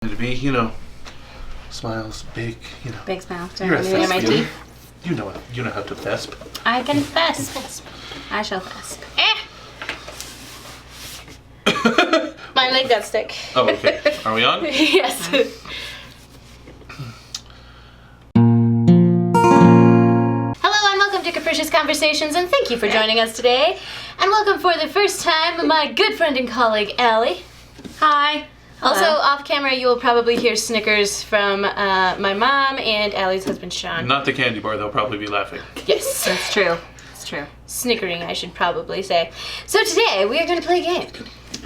To be, smiles, big, Big smile. You're a Near my thespian. teeth. You know how to thesp. I can thesp. I shall thesp. My leg got stuck. Oh, okay. Are we on? Yes. Hello and welcome to Capricious Conversations, and thank you for joining us today. And welcome for the first time, my good friend and colleague, Allie. Hi. Also, off camera, you will probably hear snickers from my mom and Allie's husband, Sean. Not the candy bar. They'll probably be laughing. Yes. That's true. It's true. Snickering, I should probably say. So today, we are going to play a game.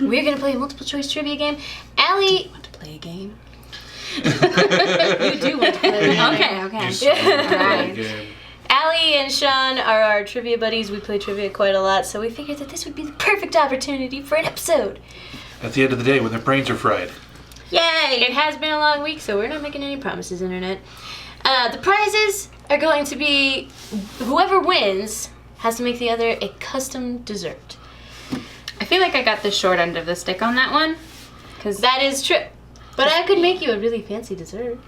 We're going to play a multiple choice trivia game. Allie... Want to play a game? You do want to play a game. Okay. You smell the Alright. game. Allie and Sean are our trivia buddies. We play trivia quite a lot, so we figured that this would be the perfect opportunity for an episode. At the end of the day, when their brains are fried. Yay! It has been a long week, so we're not making any promises, Internet. The prizes are going to be whoever wins has to make the other a custom dessert. I feel like I got the short end of the stick on that one. Because That is true. But I could make you a really fancy dessert.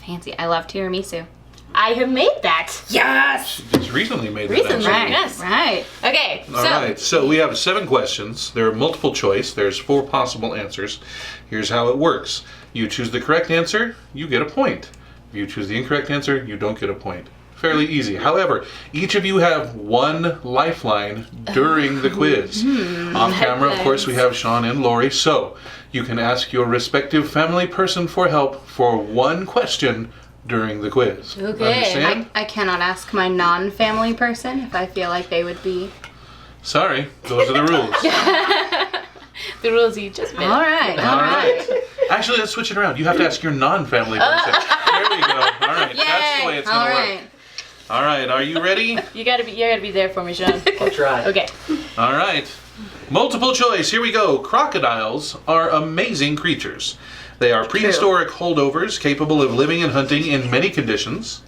fancy. I love tiramisu. I have made that. Yes! Just recently made that. Recently. actually. Yes. Right. Okay, All right, so we have 7 questions. They're multiple choice. There's 4 possible answers. Here's how it works. You choose the correct answer, you get a point. If you choose the incorrect answer, you don't get a point. Fairly easy. However, each of you have 1 lifeline during the quiz. Off camera, of course, we have Sean and Lori. So you can ask your respective family person for help for 1 question during the quiz. Okay. Understand? I cannot ask my non-family person if I feel like they would be... Sorry, those are the rules. The rules you just made. All right. All right. Actually, let's switch it around. You have to ask your non-family person. There we go. All right. That's the way it's All going to right. work. All right. Are you ready? You gotta be there for me, Sean. I'll try. Okay. All right. Multiple choice. Here we go. Crocodiles are amazing creatures. They are prehistoric holdovers capable of living and hunting in many conditions.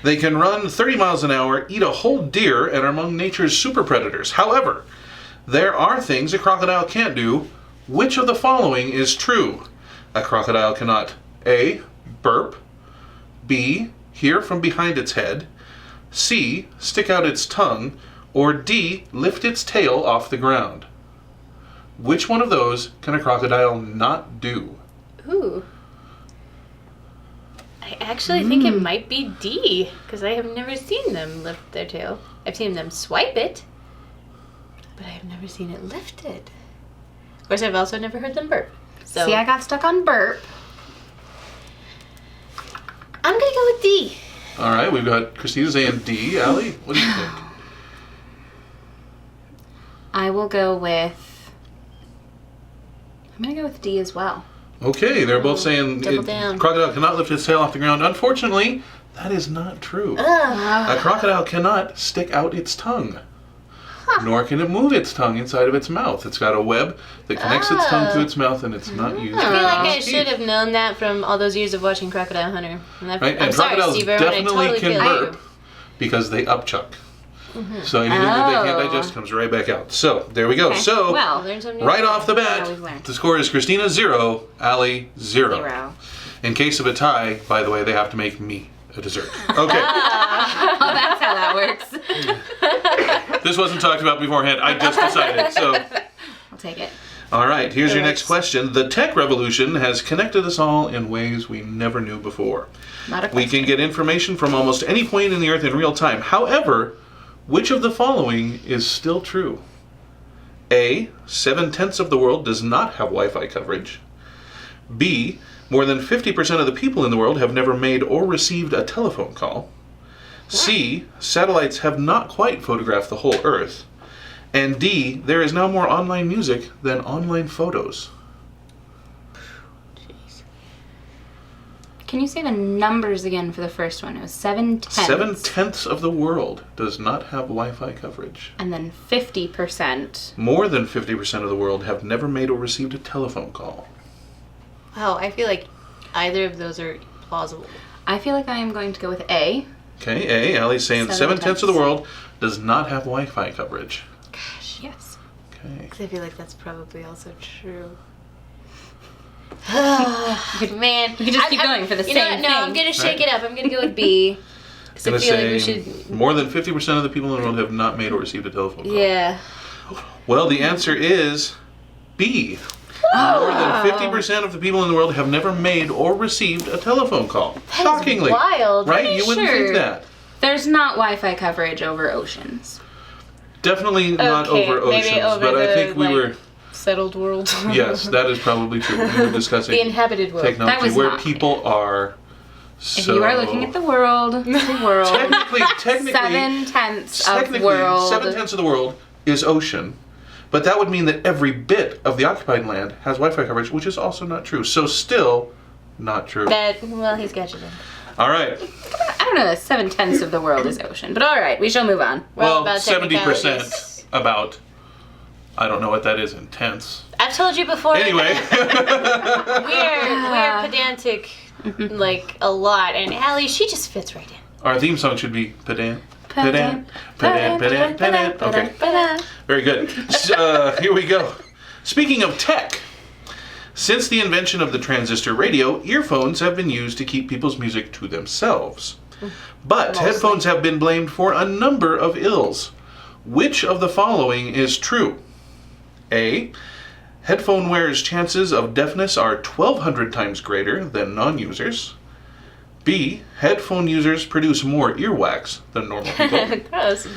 They can run 30 miles an hour, eat a whole deer, and are among nature's super predators. However, there are things a crocodile can't do. Which of the following is true? A crocodile cannot A. Burp, B. Hear from behind its head, C. Stick out its tongue, or D. Lift its tail off the ground. Which one of those can a crocodile not do? Ooh. I actually think it might be D, because I have never seen them lift their tail. I've seen them swipe it, but I have never seen it lifted. Of course, I've also never heard them burp. So See, I got stuck on burp. I'm gonna go with D. All right, we've got Christina saying D. Allie, what do you think? I will go with... I'm going to go with D as well. Okay, they're both saying double down. crocodile cannot lift its tail off the ground. Unfortunately, that is not true. Ugh. A crocodile cannot stick out its tongue. Nor can it move its tongue inside of its mouth. It's got a web that connects its tongue to its mouth, and it's not used. I feel like I its should teeth. have known that from all those years of watching Crocodile Hunter. And Right? I'm And sorry, crocodiles Steve Irwin, I definitely totally can feel burp you. because they upchuck. So anything that they can't Oh. digest comes right back out. So there we go. Okay. So Well, Learn something new. right off the I always bat, learn. the score is Christina 0, Allie 0. 0. In case of a tie, by the way, they have to make me a dessert. Okay. Oh, that's how that works. This wasn't talked about beforehand. I just decided. So, I'll take it. all right, here's your Yes. next question. The tech revolution has connected us all in ways we never knew before. Not a We question. can get information from almost any point in the earth in real time. However, which of the following is still true? A. 7/10 of the world does not have Wi-Fi coverage. B. More than 50% of the people in the world have never made or received a telephone call. C. Satellites have not quite photographed the whole Earth. And D. There is now more online music than online photos. Can you say the numbers again for the first one? It was 7/10. 7/10 of the world does not have Wi-Fi coverage. And then 50%. More than 50% of the world have never made or received a telephone call. Wow, I feel like either of those are plausible. I feel like I am going to go with A. Okay, A. Allie's saying 7/10 of the world does not have Wi-Fi coverage. Gosh, yes. Okay. Because I feel like that's probably also true. Man, We could just keep going for the you same know what? No, I'm thing. gonna shake it up. I'm gonna go with B. 'Cause I Gonna feel like we say should. more than 50% of the people in the world have not made or received a telephone call. Yeah. Well, the answer is B. More than 50% of the people in the world have never made or received a telephone call. That is Shockingly. wild. Right? You wouldn't Sure. think that. There's not Wi-Fi coverage over oceans. Definitely not Okay, over maybe oceans, over but I the, think we like, were. Settled world. Yes, that is probably true. We were discussing The inhabited world. That technology was where not people are. If you are looking at the world, technically, 7/10 of technically, world. 7/10 of the world is ocean, but that would mean that every bit of the occupied land has Wi-Fi coverage, which is also not true. So still not true. Well, he's got you then. All right. I don't know that 7/10 of the world is ocean, but all right, we shall move on. Well, about 70% technicalities. about. I don't know what that is in tenths. I've told you before. Anyway. we're pedantic, like a lot, and Allie, she just fits right in. Our theme song should be pedant. Pedant. Pedant. Pedant. Pedant. Okay. Very good. Here we go. Speaking of tech, since the invention of the transistor radio, earphones have been used to keep people's music to themselves. But Mostly. headphones have been blamed for a number of ills. Which of the following is true? A. Headphone wearers' chances of deafness are 1,200 times greater than non-users. B. Headphone users produce more earwax than normal people. Gross.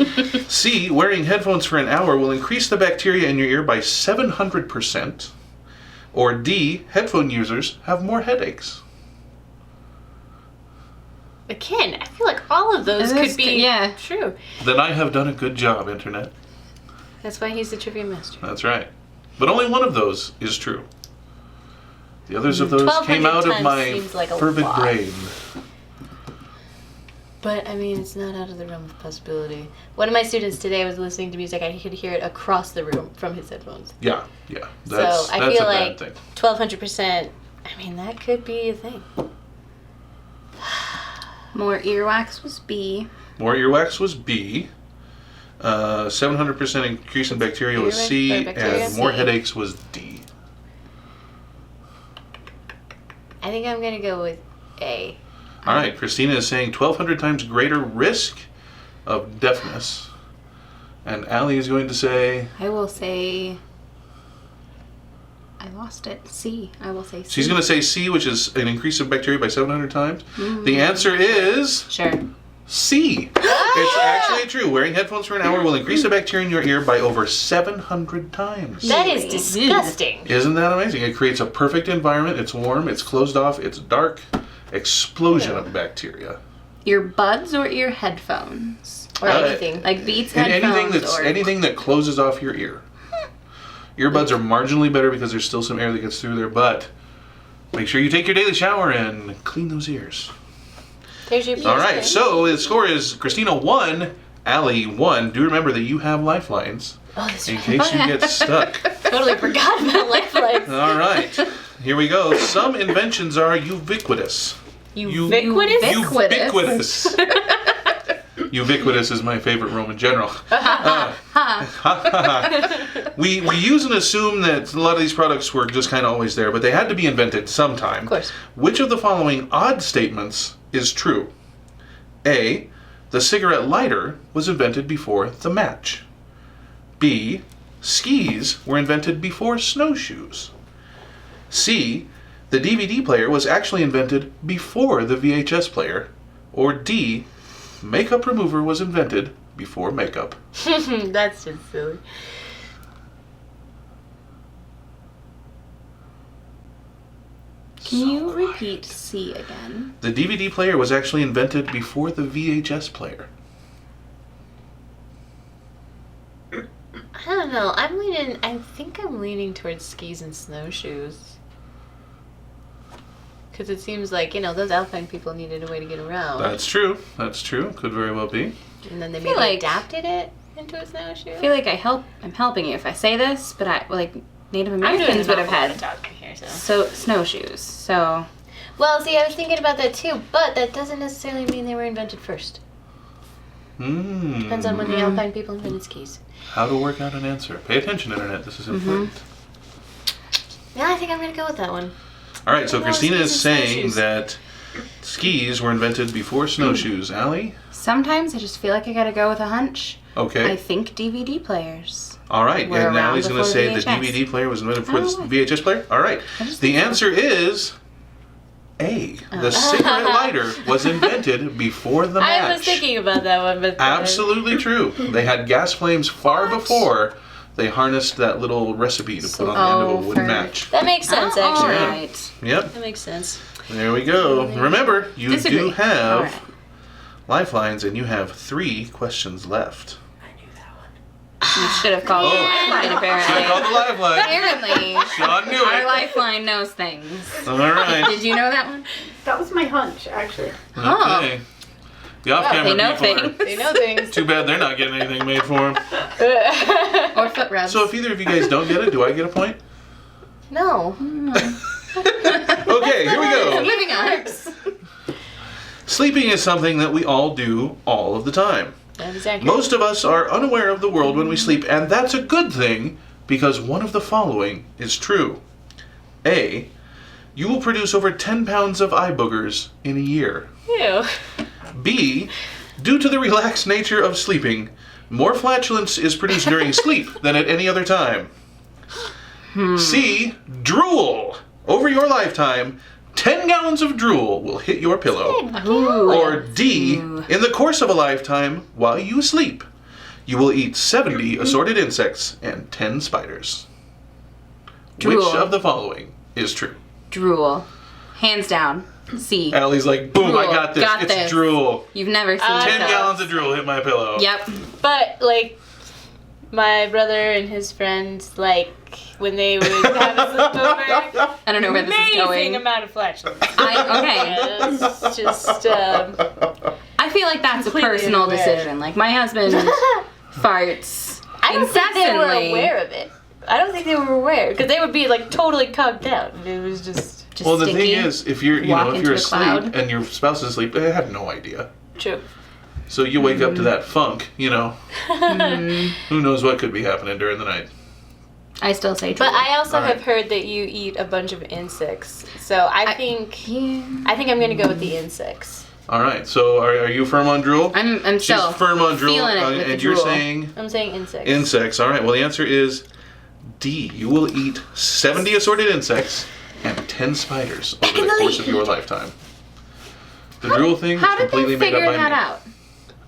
C. Wearing headphones for an hour will increase the bacteria in your ear by 700%. Or D. Headphone users have more headaches. Again, I feel like all of those This could be yeah. true. Then I have done a good job, Internet. That's why he's the trivia master. That's right. But only one of those is true. The others of those 1,200 came out of times my seems like a fervid lot. brain. But I mean, it's not out of the realm of possibility. One of my students today was listening to music. I could hear it across the room from his headphones. Yeah. That's, so I that's feel a like bad thing. 1,200%. I mean, that could be a thing. More earwax was B. More earwax was B. 700% increase in bacteria was Earwax C. or bacteria? And more C. headaches was D. I think I'm gonna go with A. All right, Christina is saying 1,200 times greater risk of deafness. And Allie is going to say... I will say... I lost it. C. I will say C. She's going to say C, which is an increase of bacteria by 700 times. The answer is Sure. C. It's actually true. Wearing headphones for an hour will increase the bacteria in your ear by over 700 times. That is Really? disgusting. Isn't that amazing? It creates a perfect environment. It's warm, it's closed off, it's dark. Explosion of bacteria. Ear buds or ear headphones? Or anything. Like Beats And headphones or... anything that closes off your ear. Earbuds are marginally better because there's still some air that gets through there, but make sure you take your daily shower and clean those ears. There's your All right, so the score is Christina 1, Allie 1. Do remember that you have lifelines Oh, that's in right. case you get stuck. Totally forgot about lifelines. All right, here we go. Some inventions are ubiquitous. Ubiquitous? Ubiquitous. Ubiquitous is my favorite Roman general. We use and assume that a lot of these products were just kind of always there, but they had to be invented sometime. Of course. Which of the following odd statements is true? A. The cigarette lighter was invented before the match. B. Skis were invented before snowshoes. C. The DVD player was actually invented before the VHS player. Or D. Makeup remover was invented before makeup. That's just silly. Can you repeat C again? The DVD player was actually invented before the VHS player. I don't know. I think I'm leaning towards skis and snowshoes. Because it seems like, those alpine people needed a way to get around. That's true. That's true. Could very well be. And then they feel maybe like- adapted it into a snowshoe. I feel like I'm helping you if I say this, but Native I'm doing Americans would have an awful lot had of talking here, so. snowshoes. So Well, see, I was thinking about that too, but that doesn't necessarily mean they were invented first. Depends on when the alpine people invented skis. How to work out an answer. Pay attention, Internet. This is important. Yeah, I think I'm going to go with that one. All right, so Oh, Christina is skis and saying snowshoes. that skis were invented before snowshoes. Allie? Sometimes I just feel like I gotta go with a hunch. Okay. I think DVD players. All right, were and around Allie's going to before say the VHS. DVD player was invented before Oh. the VHS player. All right. I just The think so. answer is A. Oh. The cigarette lighter was invented before the match. I was thinking about that one, but Absolutely true. They had gas flames far before they harnessed that little recipe to put on the end of a wooden for- match. that makes sense, Oh, actually. all right. Yep. That makes sense. There we go. Remember, you Disagree. do have All right. lifelines, and you have 3 questions left. You should have called the Oh. lifeline, Should I apparently. call the lifeline? Apparently, Sean knew our it. lifeline knows things. All right. Did you know that one? That was my hunch, actually. Huh. Okay. The off-camera They know people are- things. They know things. Too bad they're not getting anything made for them. Or foot rubs. So if either of you guys don't get it, do I get a point? No. Okay, here we go. Moving on. Sleeping is something that we all do all of the time. That is accurate. Most of us are unaware of the world when we sleep, and that's a good thing because one of the following is true. A. You will produce over 10 pounds of eye boogers in a year. Ew. B. Due to the relaxed nature of sleeping, more flatulence is produced during sleep than at any other time. C. Drool. Over your lifetime, 10 gallons of drool will hit your pillow. Ooh. Or D. Ooh. In the course of a lifetime, while you sleep, you will eat 70 assorted insects and 10 spiders. Drool. Which of the following is true? Drool. Hands down. C. Allie's like, boom, I Drool. got this. Got It's this. drool. You've never seen 10 it. gallons of drool hit my pillow. Yep. But, like, my brother and his friends, like, when they would have a sleepover, I don't know where this is amazing going. amount of flatulence. Okay. It's just, I feel like that's a Completely personal unaware. decision. Like my husband farts I don't think they were incessantly. aware of it. I don't think they were aware, because they would be, like, totally conked out. And it was just Just Well, the stinky. thing is, if you're, Walk if into you're a asleep cloud. and your spouse is asleep, they have no idea. true. So you wake up to Mm. that funk, you know. Who knows what could be happening during the night. I still say drool. But I also Alright. have heard that you eat a bunch of insects. So I think I'm going to go with the insects. All right. So are you firm on drool? I'm She's still firm on drool, feeling it with and the you're drool. saying I'm saying insects. insects. All right. Well, the answer is D. You will eat 70 assorted insects and 10 spiders over the course of your lifetime. The drool thing How is did completely they made up figure by that me. out?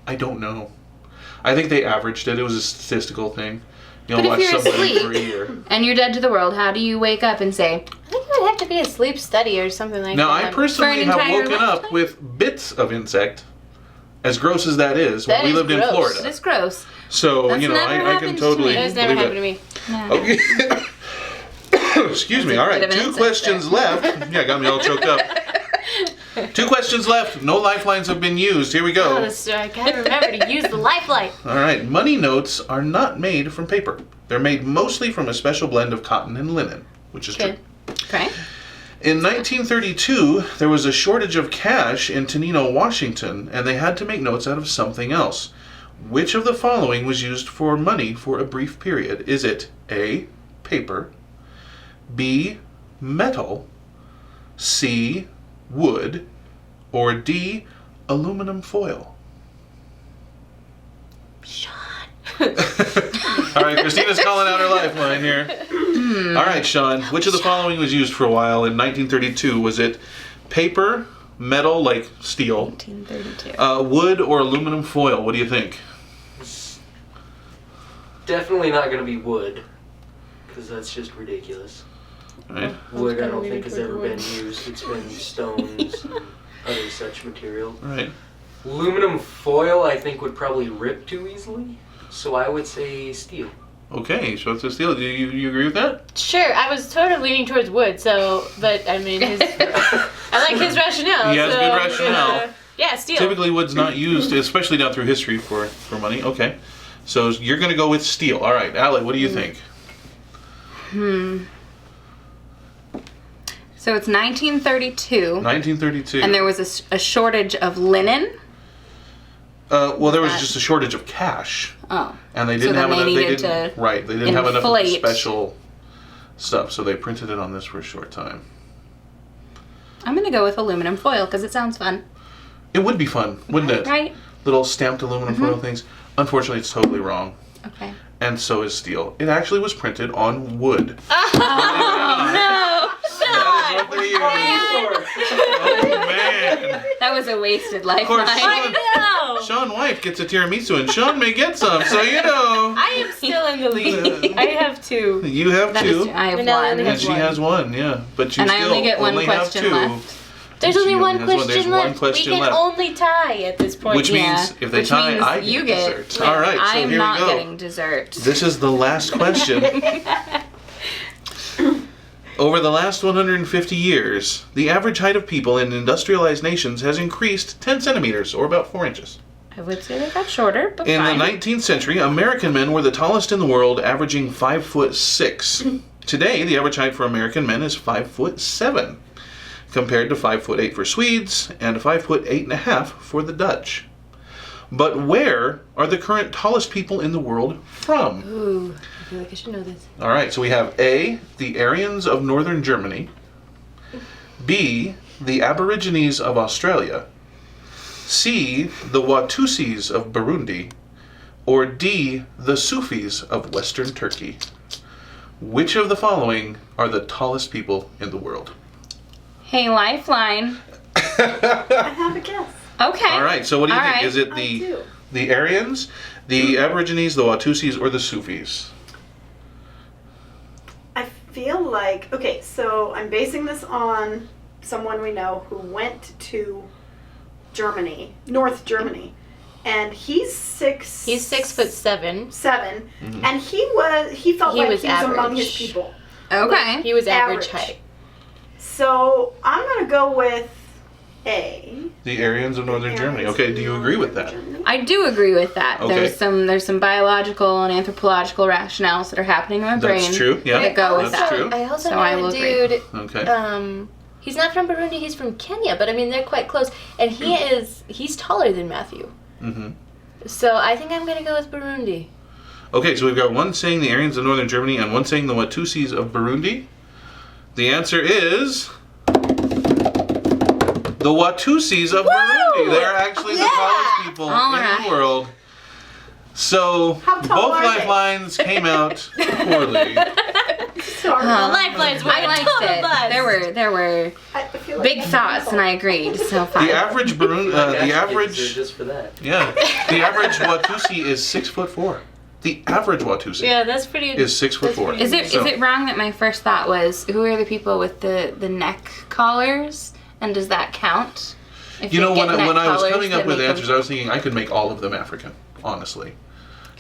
I don't know. I think they averaged it. It was a statistical thing. You know, But watch if you're somebody asleep- for a year. And you're dead to the world. How do you wake up and say, I think it would have to be a sleep study or something like Now, that. I personally an have entire woken up lifetime? with bits of insect, as gross as that is, when That we is lived in gross. Florida. "This gross"? So, That's you know, never I can happened to totally me. It has never believe happened to me. that. Okay. Excuse me. That's a All right, bit of an 2 insect questions there. left. Yeah, got me all choked up. 2 questions left. No lifelines have been used. Here we Oh, go. so I gotta remember to use the lifeline. All right, money notes are not made from paper. They're made mostly from a special blend of cotton and linen, which is true. Okay. Okay. In 1932, there was a shortage of cash in Tenino, Washington, and they had to make notes out of something else. Which of the following was used for money for a brief period? Is it A, paper, B, metal, C, wood, or D, aluminum foil? All right, Christina's calling out her lifeline here. All right, Sean, which of the following was used for a while in 1932? Was it paper, metal, like steel, 1932. wood, or aluminum foil? What do you think? It's definitely not going to be wood, because that's just ridiculous. All right. Wood, I kinda don't leaning think has toward ever wood. been used. It's been stones and other such material. All right. Aluminum foil, I think, would probably rip too easily. So I would say steel. Okay, so it's a steel. Do you agree with that? Sure, I was totally leaning towards wood, so, but I mean, I like his rationale. He has so good I'm rationale. gonna- yeah, steel. Typically, wood's not used, especially down through history, for money. Okay. So you're going to go with steel. All right, Allie, what do you think? So it's 1932, 1932. and there was a shortage of linen. Well, there was that? just a shortage of cash, Oh. and they So didn't then have they enough. They needed didn't. to Right. They didn't have enough of the inflate. special stuff, so they printed it on this for a short time. I'm gonna go with aluminum foil because it sounds fun. It would be fun, wouldn't it? Right? Little stamped aluminum foil things. Unfortunately, it's totally wrong. Okay. And so is steel. It actually was printed on wood. Oh no! That is what they use. Oh man! That was a wasted Of course, lifeline. Sean Wife gets a tiramisu, and Sean may get some. So you know, I am still in the lead. I have 2. you have That is 2, I have Vanilla one. and and she has 1. Yeah, but you And I still only get one have question 2. left. There's She only one has question There's left. one question we can left. only tie at this point. Which Yeah, means if they which tie, means I you get dessert. All right, so I'm here not we go. getting dessert. This is the last question. Over the last 150 years, the average height of people in industrialized nations has increased 10 centimeters, or about 4 inches. I would say they got shorter, but In fine. the 19th century, American men were the tallest in the world, averaging 5'6". Today, the average height for American men is 5'7", compared to 5'8" for Swedes and 5'8.5" for the Dutch. But where are the current tallest people in the world from? Ooh, I feel like I should know this. All right, so we have A, the Aryans of northern Germany, B, the Aborigines of Australia, C, the Watusis of Burundi, or D, the Sufis of western Turkey. Which of the following are the tallest people in the world? Hey, lifeline. I have a guess. Okay. All right, so what do you All think? right. Is it I do. the Aryans, the Aborigines, the Watusis, or the Sufis? I feel like, okay, so I'm basing this on someone we know who went to Germany, North Germany, and he's 6'7". 7, Mhm. and he felt He like was he was among his average. people. Okay. He was average Average. height. So I'm gonna go with A. The Aryans of northern Germany. Okay, do you agree with that? I do agree with that. Okay. There's some biological and anthropological rationales that are happening in my brain. That's true, yeah. That go with That's that. true. I also So know I a will agree. dude. Okay. He's not from Burundi. He's from Kenya, but I mean they're quite close, and he's taller than Matthew. Mm-hmm. So I think I'm gonna go with Burundi. Okay, so we've got one saying the Aryans of northern Germany and one saying the Watusis of Burundi. The answer is the Watusis of Burundi. They're actually the tallest people All in right. the world. So How tall both are they? lifelines came out poorly. Sorry. Lifelines were I a liked total it. buzz. There were I feel like big I'm thoughts, and I agreed. So fine. The average Burundi, the average, just for that. yeah, the average Watusi is 6'4". The average Watusi Yeah, that's pretty. is 6'4". Is it So- is it wrong that my first thought was who are the people with the neck collars, and does that count? If You know, they when get neck I was collars, coming up then with make them- answers, I was thinking I could make all of them African, honestly.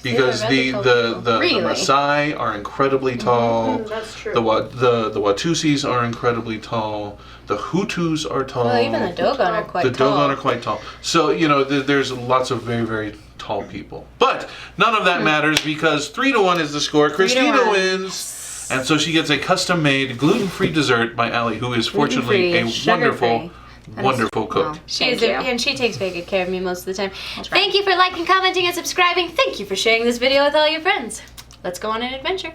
They Because are the rather the, tall the, Really? the Maasai are incredibly tall. That's true. The Watusis are incredibly tall. The Hutus are tall. Well, even the Dogon are quite the tall. Dogon are quite tall. So, you know, there's lots of very, very tall people. But none of that matters because 3-1 is the score. 3-1. Christina wins. And so she gets a custom-made gluten-free dessert by Allie, who is fortunately a Gluten-free, wonderful, sugar-free. That is- wonderful cook. wow. She Thank is, you. and she takes very good care of me most of the time. try. Thank you for liking, commenting, and subscribing. Thank you for sharing this video with all your friends. Let's go on an adventure.